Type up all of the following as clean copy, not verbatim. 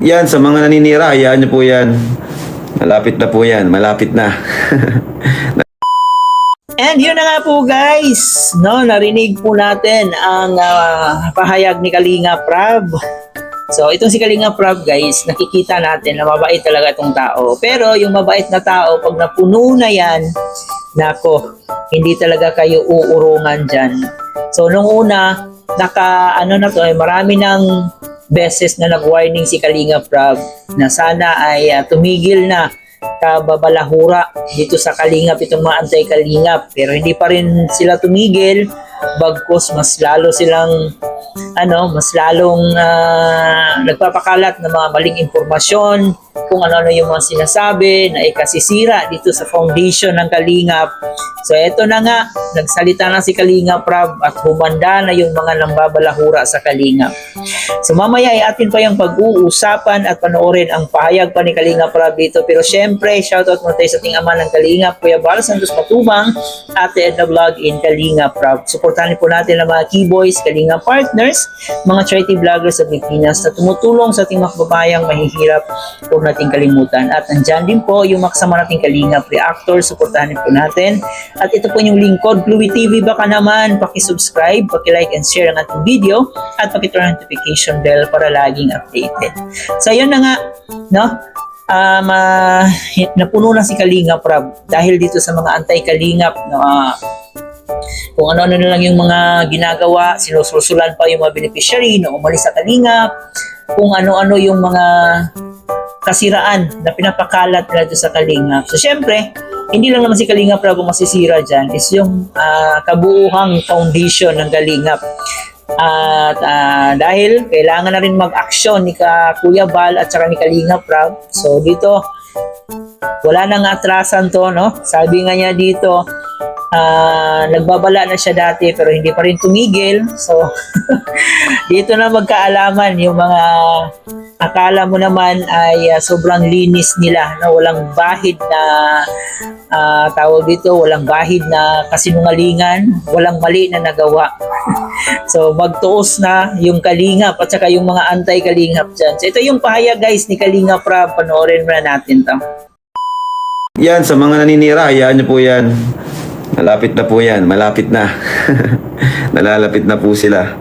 Yan, sa mga naninira, hayaan nyo po yan. Malapit na po yan, malapit na. And yun na nga po guys, no, narinig po natin ang pahayag ni Kalinga Prab. So itong si Kalinga Prab guys, nakikita natin na mabait talaga itong tao. Pero yung mabait na tao, pag napuno na yan, nako, hindi talaga kayo uurungan dyan. So nung una, marami ng beses na nag-warning si Kalinga Prab na sana ay tumigil na kababalahura dito sa Kalingap, itong mga anti-Kalingap, pero hindi pa rin sila tumigil, bagkus mas lalo silang mas lalong nagpapakalat ng mga maling impormasyon, kung ano-ano yung mga sinasabi na ikasisira dito sa foundation ng Kalingap. So eto na nga, nagsalita na si Kalinga Prab at humanda na yung mga nambabalahura sa Kalingap. So mamaya ay atin pa yung pag-uusapan at panoorin ang pahayag pa ni Kalinga Prab dito. Pero syempre, shoutout mo tayo sa ating ama ng Kalingap, Kuya Val Santos Matubang, Ate Edna Vlog in Kalinga Prab. Suportahan po natin ang mga keyboys, Kalinga partners, mga charity vloggers sa Pilipinas na tumutulong sa ating mga kababayang mahihirap, huwag nating kalimutan. At nandyan din po yung makasama nating Kalingap reactor, suportahan po natin. At ito po yung lingkod, Bluey TV, baka naman pakisubscribe, pakilike and share ang ating video at pakiturn notification bell para laging updated. So yun na nga, no? Napuno na si Kalinga Prab dahil dito sa mga anti-Kalingap, no? Kung ano-ano na lang yung mga ginagawa, sinusulsulan pa yung mga beneficiary na umalis sa Kalingap, kung ano-ano yung mga kasiraan na pinapakalat nila sa Kalingap. So syempre, hindi lang naman si Kalinga Prab ang masisira dyan, is yung kabuuhang foundation ng Kalingap. At dahil kailangan na rin mag-aksyon ni Kuya Val at saka ni Kalinga Prab, so dito wala nang atrasan to, no? Sabi nga niya dito, nagbabala na siya dati pero hindi pa rin tumigil. So dito na magkaalaman yung mga akala mo naman ay sobrang linis nila, na walang bahid na tawag dito, walang bahid na kasinungalingan, walang mali na nagawa. So magtuos na yung Kalingap at saka yung mga anti-Kalingap dyan. So ito yung pahayag guys ni Kalinga Prab, panoorin mo na natin to. Yan, sa mga naninira, hayaan nyo po yan. Malapit na po yan, malapit na. Nalalapit na po sila.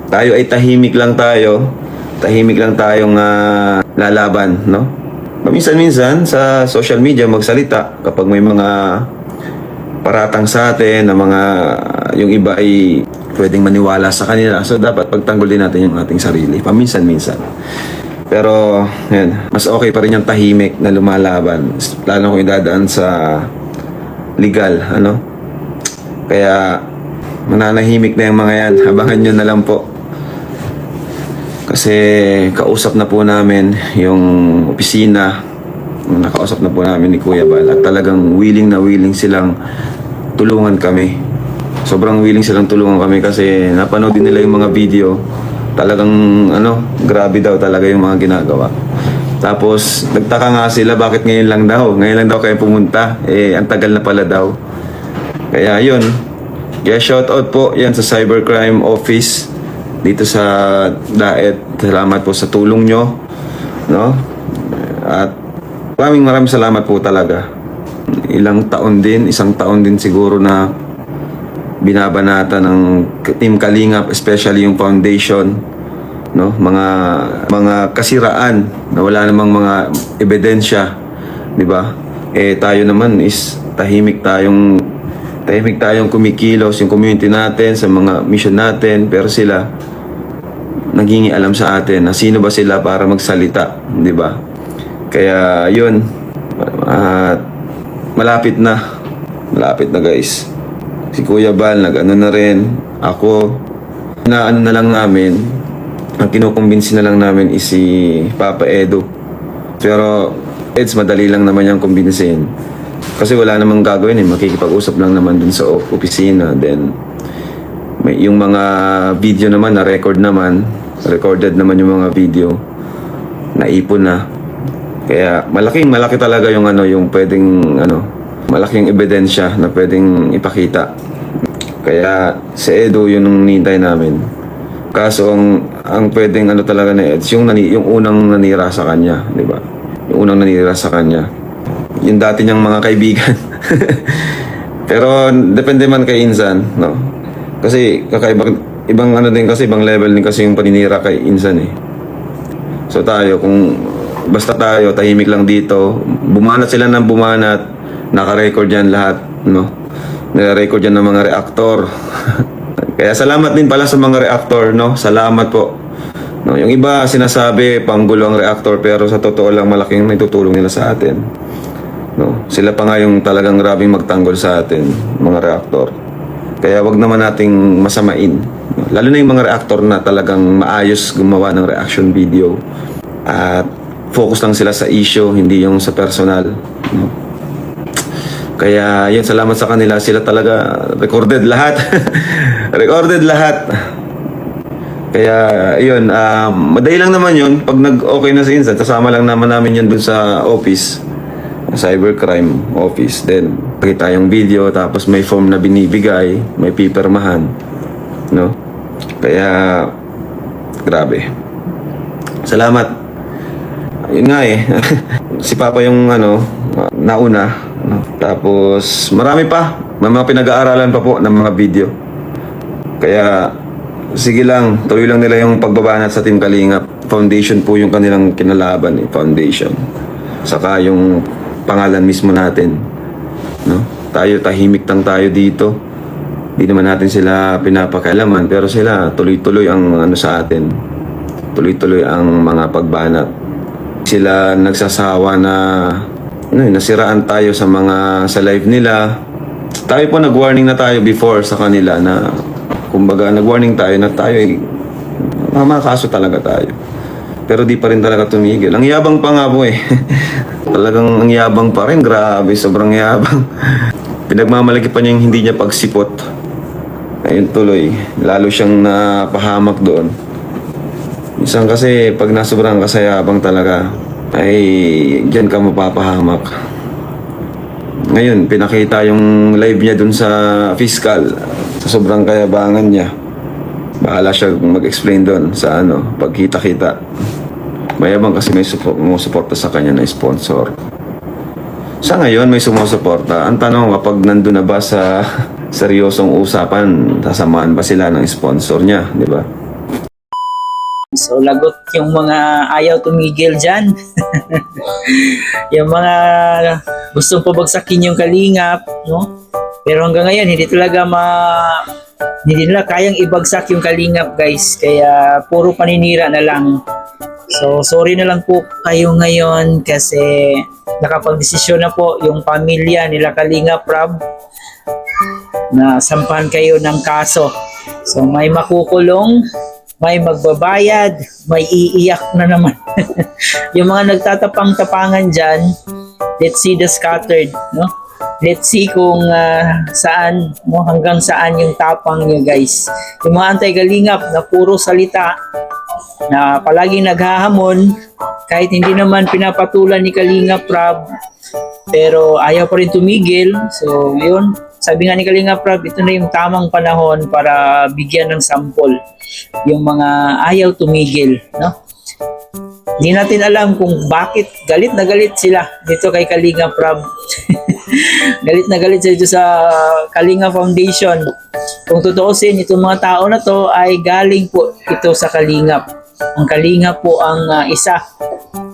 Tayo ay tahimik lang tayong lalaban, no? Paminsan-minsan sa social media magsalita kapag may mga paratang sa atin na mga yung iba ay pwedeng maniwala sa kanila. So dapat pagtanggol din natin yung ating sarili paminsan-minsan. Pero yan, mas okay pa rin yung tahimik na lumalaban, lalo kung idadaan sa legal, ano? Kaya mananahimik na yung mga yan. Abangan nyo na lang po. Kasi kausap na po namin yung opisina, nakausap na po namin ni Kuya Val at talagang willing na willing silang tulungan kami. Sobrang willing silang tulungan kami kasi napanood din nila yung mga video. Talagang grabe daw talaga yung mga ginagawa. Tapos nagtaka nga sila bakit ngayon lang daw kayo pumunta, ang tagal na pala daw. Kaya yun, kaya shoutout po yan sa Cybercrime Office dito sa Daet. Salamat po sa tulong nyo, no? At maraming salamat po talaga. Isang taon din siguro na binabanata ng Team Kalingap, especially yung foundation, no? Mga kasiraan na wala namang mga ebidensya, di ba? Tayo naman is tahimik tayong kumikilos yung community natin sa mga mission natin, pero sila naghingi alam sa atin na sino ba sila para magsalita, di ba? Kaya yun, malapit na guys. Si Kuya Val na rin, ako na lang namin, ang kinukumbinsi na lang namin is si Papa Edo. Pero madali lang naman yung kumbinsin. Kasi wala namang gagawin makikipag-usap lang naman dun sa opisina. Then yung mga video naman recorded naman yung mga video, naipon na. Kaya malaki talaga yung yung pwedeng malaking ebidensya na pwedeng ipakita. Kaya si Edo yun ang nintay namin. Kaso ang ang pwedeng ano talaga na Eds, yung unang nanira sa kanya, di ba? Yung unang nanira sa kanya. Yung dati niyang mga kaibigan. Pero depende man kay Insan, no? Kasi ibang ano din kasi, ibang level din kasi yung paninira kay Insan eh. So tayo, kung basta tayo, tahimik lang dito, bumanat sila ng bumanat, naka-record yan lahat, no? Nire-record yan ng mga reactor. Kaya salamat din pala sa mga reactor, no? Salamat po. No, yung iba sinasabi panggulo ang reactor, pero sa totoo lang malaking naitutulong nila sa atin. No, sila pa nga yung talagang grabing magtanggol sa atin, mga reactor. Kaya wag naman nating masamain. No? Lalo na yung mga reactor na talagang maayos gumawa ng reaction video. At focus lang sila sa issue, hindi yung sa personal. No? Kaya yun, salamat sa kanila. Sila talaga recorded lahat. Recorded lahat. Kaya yun, madali lang naman yun. Pag nag-okay na si Insan, kasama lang naman namin yun dun sa office, cybercrime office. Then pakita yung video, tapos may form na binibigay, may pipirmahan, no? Kaya grabe, salamat. Yun nga eh. Si Papa yung ano, nauna, no? Tapos marami pa, may mga pinag-aaralan pa po ng mga video. Kaya sige lang, tuloy lang nila yung pagbabanat sa Team Kalingap. Foundation po yung kanilang kinalaban eh, foundation. Saka yung pangalan mismo natin, no? Tayo, tahimik lang tayo dito. Hindi naman natin sila pinapakialaman, pero sila tuloy-tuloy ang ano sa atin. Tuloy-tuloy ang mga pagbanat. Sila nagsasawa na nasiraan tayo sa mga sa live nila. Tayo po nag-warning na tayo before sa kanila na kumbaga nag-warning tayo na tayo makakaso talaga tayo. Pero di pa rin talaga tumigil. Ang yabang pa nga po eh. Talagang ang yabang pa rin. Grabe, sobrang yabang. Pinagmamalaki pa niya yung hindi niya pagsipot. Ayun tuloy. Lalo siyang napahamak doon. Minsan kasi pag nasobrang kasayabang talaga, ay diyan ka mapapahamak. Ngayon, pinakita yung live niya dun sa fiscal. Sa sobrang kayabangan niya. Bahala siya mag-explain doon sa ano, pagkita-kita. Mayabang kasi may sumusuporta sa kanya na sponsor. Sa ngayon, may sumusuporta. Ang tanong, kapag nandun na ba sa seryosong usapan, sasamaan ba sila ng sponsor niya, di ba? So lagot yung mga ayaw tumigil dyan. Yung mga gustong pabagsakin yung Kalingap, no? Pero hanggang ngayon, hindi nila kayang ibagsak yung Kalingap, guys. Kaya puro paninira na lang. So sorry na lang po kayo ngayon kasi nakapagdesisyon na po yung pamilya nila Kalingap Rob na sampahan kayo ng kaso. So may makukulong, may magbabayad, may iiyak na naman. Yung mga nagtatapang-tapangan dyan, let's see the scattered, no? Let's see kung saan, no? Hanggang saan yung tapang nyo, guys. Yung mga anti-Kalingap na puro salita, na palaging naghahamon, kahit hindi naman pinapatulan ni Kalingap Rob, pero ayaw pa rin tumigil. So, yun. Sabi nga ni Kalingap Rob, ito na yung tamang panahon para bigyan ng sampol yung mga ayaw tumigil, no? Hindi natin alam kung bakit galit na galit sila dito kay Kalingap Rob. Galit na galit sila dito sa Kalingap Foundation. Kung tutuusin, itong mga tao na to ay galing po ito sa Kalingap. Ang Kalingap po ang isa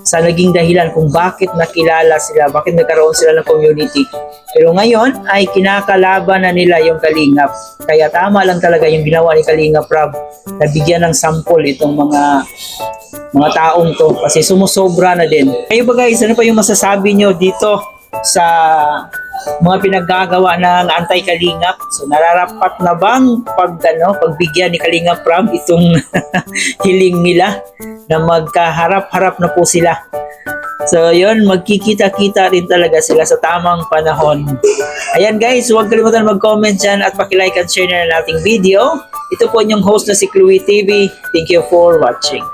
sa naging dahilan kung bakit nakilala sila, bakit nagkaroon sila ng community. Pero ngayon ay kinakalaban na nila yung Kalingap. Kaya tama lang talaga yung ginawa ni Kalingap Rob na bigyan ng sample itong mga taong to kasi sumusobra na din. Kayo ba guys, ano pa yung masasabi nyo dito sa mga pinaggagawa ng anti-Kalingap? So nararapat na bang pagbigyan ni Kalingap Rob itong hiling nila na magkaharap-harap na po sila? So yun, magkikita-kita rin talaga sila sa tamang panahon. Ayan guys, huwag kalimutan mag-comment dyan at pakilike at share na nating video. Ito po yung host na si Chloe TV. Thank you for watching.